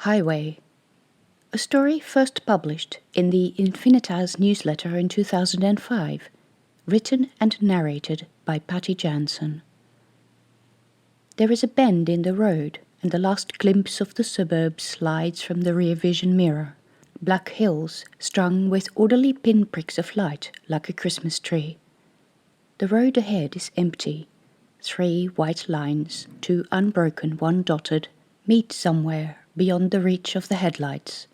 Highway. A story first published in the Infinitas newsletter in 2005, written and narrated by Patty Jansen. There is a bend in the road, and the last glimpse of the suburbs slides from the rear vision mirror. Black hills strung with orderly pinpricks of light like a Christmas tree. The road ahead is empty. 3 white lines, 2 unbroken, 1 dotted, meet somewhere beyond the reach of the headlights.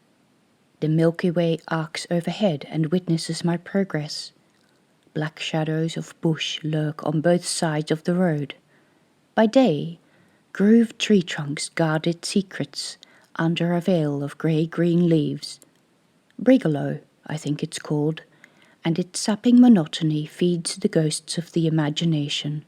The Milky Way arcs overhead and witnesses my progress. Black shadows of bush lurk on both sides of the road. By day, grooved tree trunks guard its secrets under a veil of grey-green leaves. Brigalow, I think it's called, and its sapping monotony feeds the ghosts of the imagination.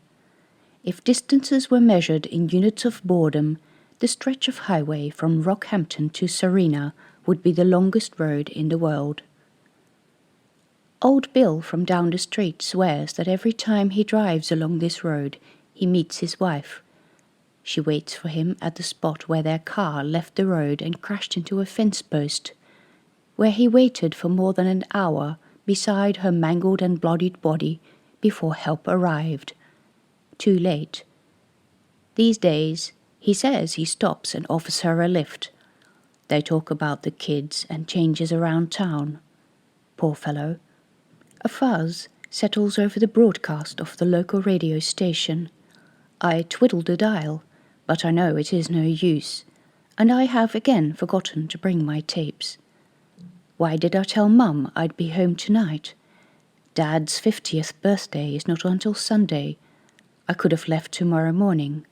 If distances were measured in units of boredom, the stretch of highway from Rockhampton to Sarina would be the longest road in the world. Old Bill from down the street swears that every time he drives along this road, he meets his wife. She waits for him at the spot where their car left the road and crashed into a fence post, where he waited for more than an hour beside her mangled and bloodied body before help arrived. Too late. These days, he says he stops and offers her a lift. They talk about the kids and changes around town. Poor fellow. A fuzz settles over the broadcast of the local radio station. I twiddle the dial, but I know it is no use, and I have again forgotten to bring my tapes. Why did I tell Mum I'd be home tonight? Dad's 50th birthday is not until Sunday. I could have left tomorrow morning.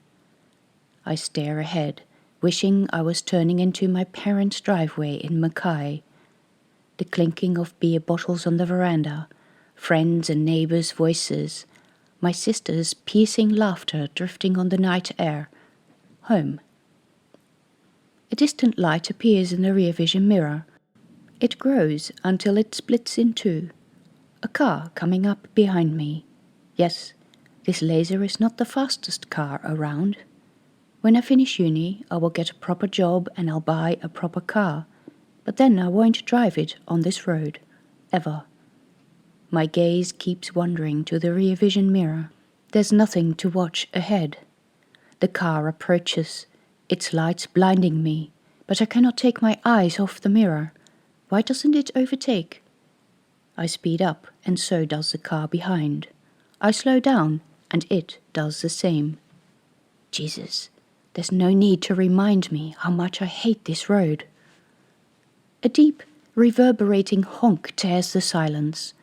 I stare ahead, wishing I was turning into my parents' driveway in Mackay. The clinking of beer bottles on the veranda, friends' and neighbours' voices, my sister's piercing laughter drifting on the night air. Home. A distant light appears in the rear vision mirror. It grows until it splits in two. A car coming up behind me. Yes, this laser is not the fastest car around. When I finish uni, I will get a proper job and I'll buy a proper car. But then I won't drive it on this road. Ever. My gaze keeps wandering to the rear vision mirror. There's nothing to watch ahead. The car approaches, its lights blinding me, but I cannot take my eyes off the mirror. Why doesn't it overtake? I speed up, and so does the car behind. I slow down, and it does the same. Jesus, there's no need to remind me how much I hate this road. A deep, reverberating honk tears the silence.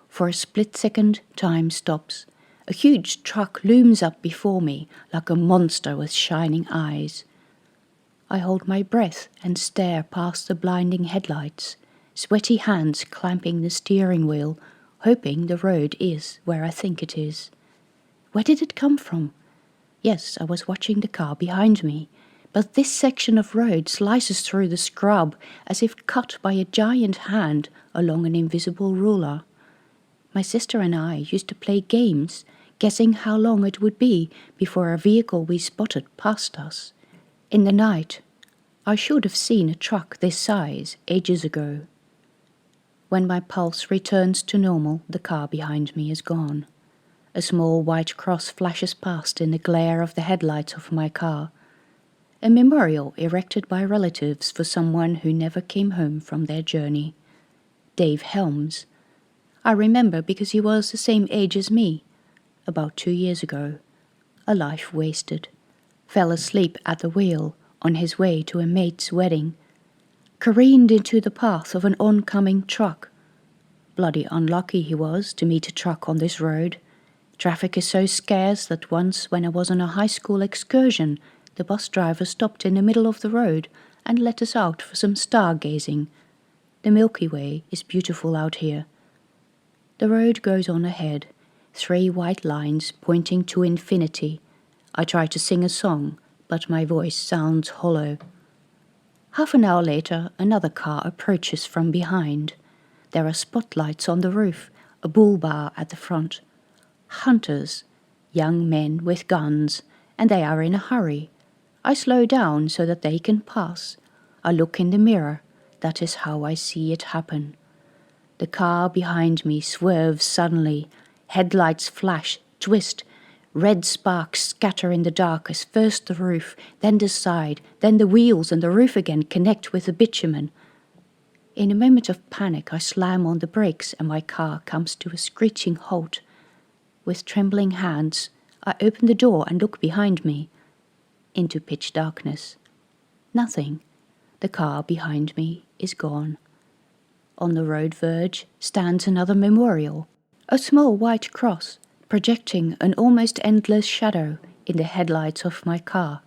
For a split second, time stops. A huge truck looms up before me like a monster with shining eyes. I hold my breath and stare past the blinding headlights, sweaty hands clamping the steering wheel, hoping the road is where I think it is. Where did it come from? Yes, I was watching the car behind me, but this section of road slices through the scrub as if cut by a giant hand along an invisible ruler. My sister and I used to play games, guessing how long it would be before a vehicle we spotted passed us. In the night, I should have seen a truck this size ages ago. When my pulse returns to normal, the car behind me is gone. A small white cross flashes past in the glare of the headlights of my car. A memorial erected by relatives for someone who never came home from their journey. Dave Helms. I remember because he was the same age as me, about 2 years ago. A life wasted. Fell asleep at the wheel on his way to a mate's wedding. Careened into the path of an oncoming truck. Bloody unlucky he was to meet a truck on this road. Traffic is so scarce that once, when I was on a high school excursion, the bus driver stopped in the middle of the road and let us out for some stargazing. The Milky Way is beautiful out here. The road goes on ahead, 3 white lines pointing to infinity. I try to sing a song, but my voice sounds hollow. Half an hour later, another car approaches from behind. There are spotlights on the roof, a bull bar at the front. Hunters, young men with guns, and they are in a hurry. I slow down so that they can pass. I look in the mirror. That is how I see it happen. The car behind me swerves suddenly. Headlights flash, twist. Red sparks scatter in the dark as first the roof, then the side, then the wheels and the roof again connect with the bitumen. In a moment of panic, I slam on the brakes and my car comes to a screeching halt. With trembling hands, I open the door and look behind me. Into pitch darkness. Nothing. The car behind me is gone. On the road verge stands another memorial, a small white cross, projecting an almost endless shadow in the headlights of my car.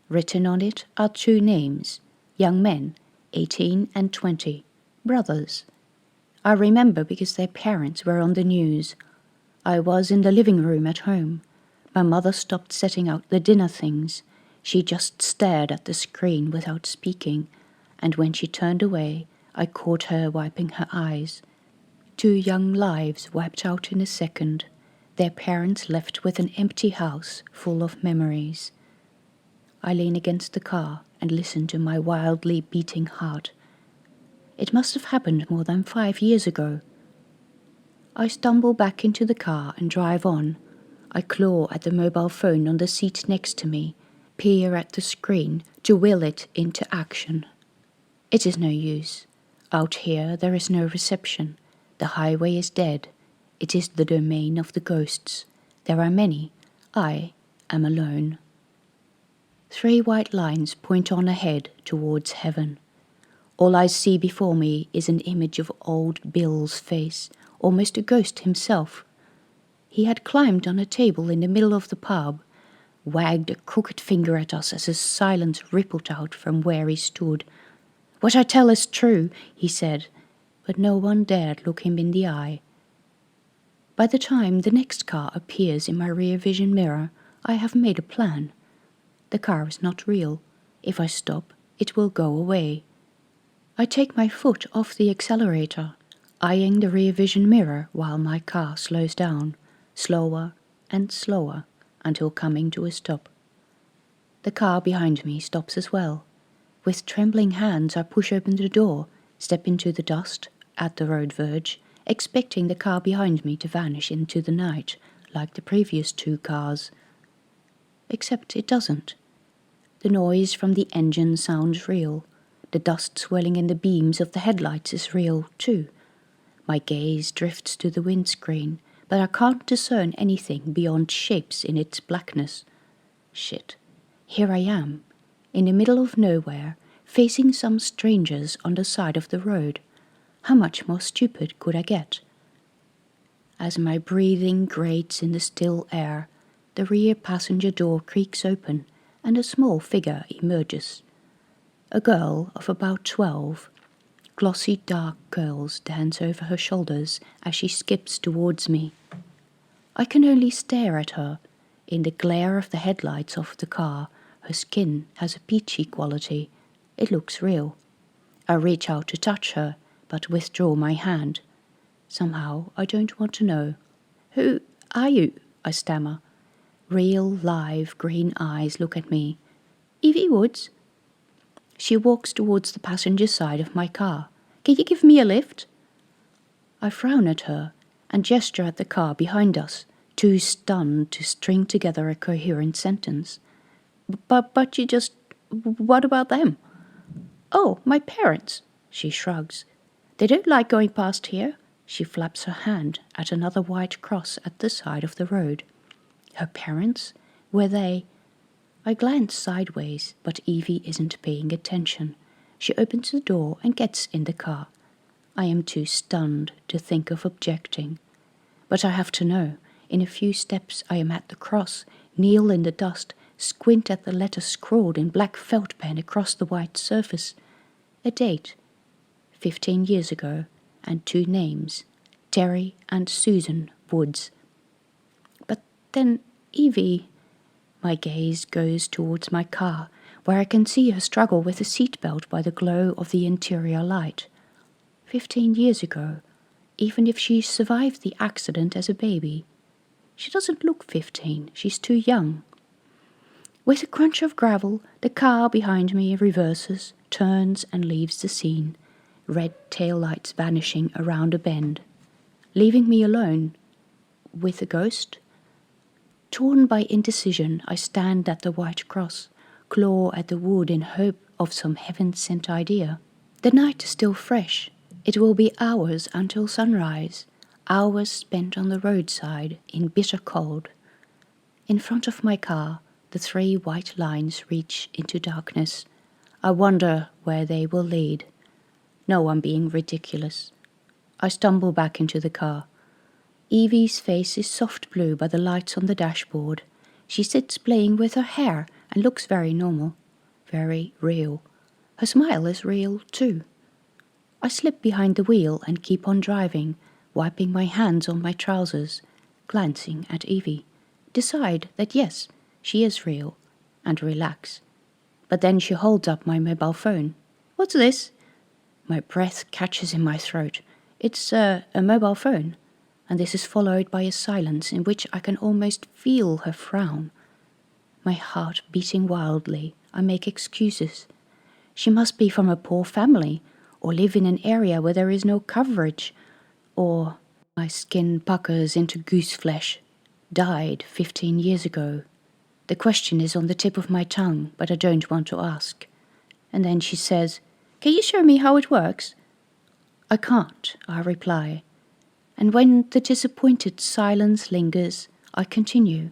Written on it are two names, young men, 18 and 20, brothers. I remember because their parents were on the news. I was in the living room at home. My mother stopped setting out the dinner things. She just stared at the screen without speaking, and when she turned away, I caught her wiping her eyes. Two young lives wiped out in a second, their parents left with an empty house full of memories. I lean against the car and listen to my wildly beating heart. It must have happened more than 5 years ago. I stumble back into the car and drive on. I claw at the mobile phone on the seat next to me, peer at the screen to will it into action. It is no use. Out here there is no reception. The highway is dead. It is the domain of the ghosts. There are many. I am alone. 3 white lines point on ahead towards heaven. All I see before me is an image of old Bill's face, almost a ghost himself. He had climbed on a table in the middle of the pub, wagged a crooked finger at us as his silence rippled out from where he stood. "What I tell is true," he said, but no one dared look him in the eye. By the time the next car appears in my rear vision mirror, I have made a plan. The car is not real. If I stop, it will go away. I take my foot off the accelerator, eyeing the rear vision mirror while my car slows down, slower and slower, until coming to a stop. The car behind me stops as well. With trembling hands, I push open the door, step into the dust at the road verge, expecting the car behind me to vanish into the night, like the previous 2 cars. Except it doesn't. The noise from the engine sounds real. The dust swirling in the beams of the headlights is real, too. My gaze drifts to the windscreen, but I can't discern anything beyond shapes in its blackness. Shit. Here I am, in the middle of nowhere, facing some strangers on the side of the road. How much more stupid could I get? As my breathing grates in the still air, the rear passenger door creaks open, and a small figure emerges. A girl of about 12. Glossy dark curls dance over her shoulders as she skips towards me. I can only stare at her. In the glare of the headlights of the car, her skin has a peachy quality. It looks real. I reach out to touch her, but withdraw my hand. Somehow I don't want to know. "Who are you?" I stammer. Real, live, green eyes look at me. "Evie Woods." She walks towards the passenger side of my car. "Can you give me a lift?" I frown at her and gesture at the car behind us, too stunned to string together a coherent sentence. But you just... what about them?" "Oh, my parents," she shrugs. "They don't like going past here." She flaps her hand at another white cross at the side of the road. Her parents? Were they... I glance sideways, but Evie isn't paying attention. She opens the door and gets in the car. I am too stunned to think of objecting. But I have to know. In a few steps I am at the cross, kneel in the dust, squint at the letter scrawled in black felt pen across the white surface. A date. 15 years ago, and 2 names. Terry and Susan Woods. But then Evie... My gaze goes towards my car, where I can see her struggle with the seatbelt by the glow of the interior light. 15 years ago, even if she survived the accident as a baby. She doesn't look 15, she's too young. With a crunch of gravel, the car behind me reverses, turns and leaves the scene, red taillights vanishing around a bend, leaving me alone with a ghost. Torn by indecision, I stand at the white cross, claw at the wood in hope of some heaven-sent idea. The night is still fresh. It will be hours until sunrise, hours spent on the roadside in bitter cold. In front of my car, the 3 white lines reach into darkness. I wonder where they will lead. No, I'm being ridiculous. I stumble back into the car. Evie's face is soft blue by the lights on the dashboard. She sits playing with her hair and looks very normal, very real. Her smile is real too. I slip behind the wheel and keep on driving, wiping my hands on my trousers, glancing at Evie. Decide that yes, she is real, and relax. But then she holds up my mobile phone. What's this? My breath catches in my throat. It's a mobile phone. And this is followed by a silence in which I can almost feel her frown. My heart beating wildly, I make excuses. She must be from a poor family, or live in an area where there is no coverage, or my skin puckers into goose flesh. Died 15 years ago. The question is on the tip of my tongue, but I don't want to ask. And then she says, "Can you show me how it works?" "I can't," I reply. And when the disappointed silence lingers, I continue.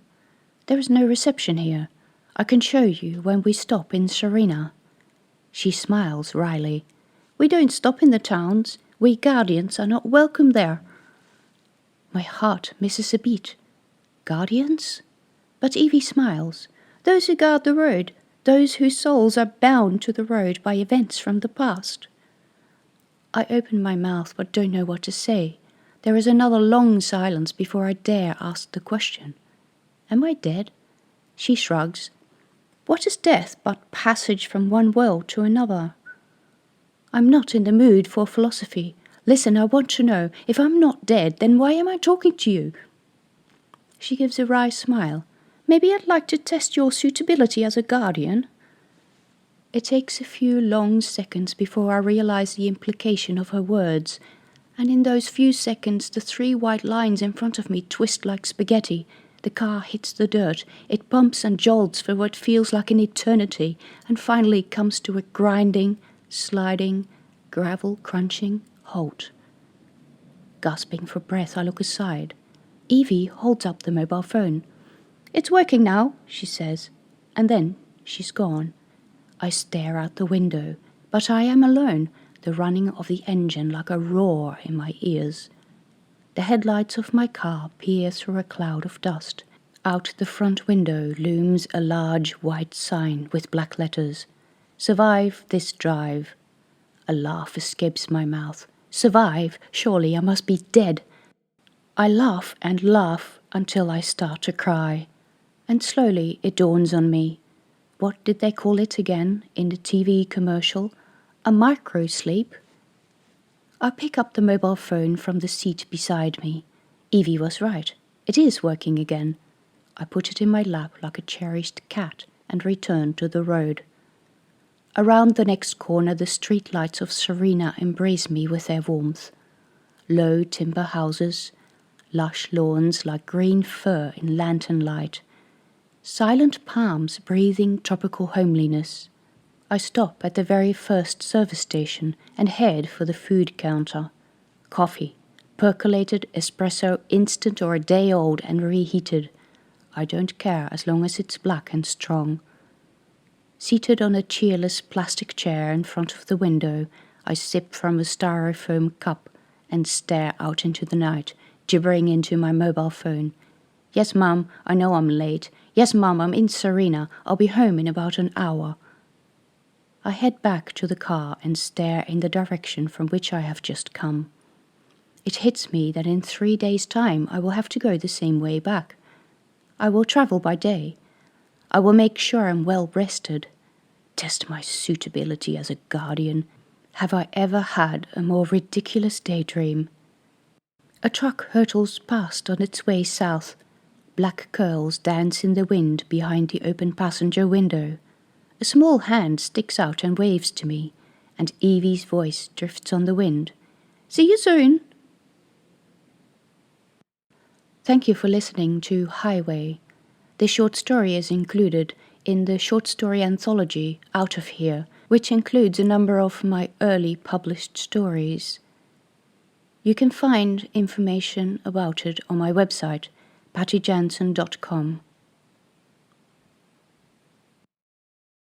"There is no reception here. I can show you when we stop in Serena." She smiles wryly. "We don't stop in the towns. We guardians are not welcome there." My heart misses a beat. Guardians? But Evie smiles. "Those who guard the road, those whose souls are bound to the road by events from the past." I open my mouth but don't know what to say. There is another long silence before I dare ask the question. Am I dead? She shrugs. What is death but passage from one world to another? I'm not in the mood for philosophy. Listen, I want to know, if I'm not dead, then why am I talking to you? She gives a wry smile. Maybe I'd like to test your suitability as a guardian. It takes a few long seconds before I realize the implication of her words, and in those few seconds the 3 white lines in front of me twist like spaghetti. The car hits the dirt. It bumps and jolts for what feels like an eternity, and finally comes to a grinding, sliding, gravel crunching halt. Gasping for breath, I look aside. Evie holds up the mobile phone. "It's working now," she says, and then she's gone. I stare out the window, but I am alone, the running of the engine like a roar in my ears. The headlights of my car peer through a cloud of dust. Out the front window looms a large white sign with black letters. "Survive this drive." A laugh escapes my mouth. Survive? Surely I must be dead. I laugh and laugh until I start to cry. And slowly it dawns on me. What did they call it again in the TV commercial? A micro-sleep? I pick up the mobile phone from the seat beside me. Evie was right. It is working again. I put it in my lap like a cherished cat and return to the road. Around the next corner the street lights of Serena embrace me with their warmth. Low timber houses, lush lawns like green fur in lantern light, silent palms breathing tropical homeliness. I stop at the very first service station and head for the food counter. Coffee, percolated espresso, instant or a day old and reheated. I don't care as long as it's black and strong. Seated on a cheerless plastic chair in front of the window, I sip from a styrofoam cup and stare out into the night, gibbering into my mobile phone. "Yes, Mum, I know I'm late. Yes, Mum, I'm in Serena. I'll be home in about an hour." I head back to the car and stare in the direction from which I have just come. It hits me that in 3 days' time I will have to go the same way back. I will travel by day. I will make sure I'm well rested. Test my suitability as a guardian. Have I ever had a more ridiculous daydream? A truck hurtles past on its way south. Black curls dance in the wind behind the open passenger window. A small hand sticks out and waves to me, and Evie's voice drifts on the wind. See you soon! Thank you for listening to Highway. This short story is included in the short story anthology Out of Here, which includes a number of my early published stories. You can find information about it on my website, pattyjansen.com.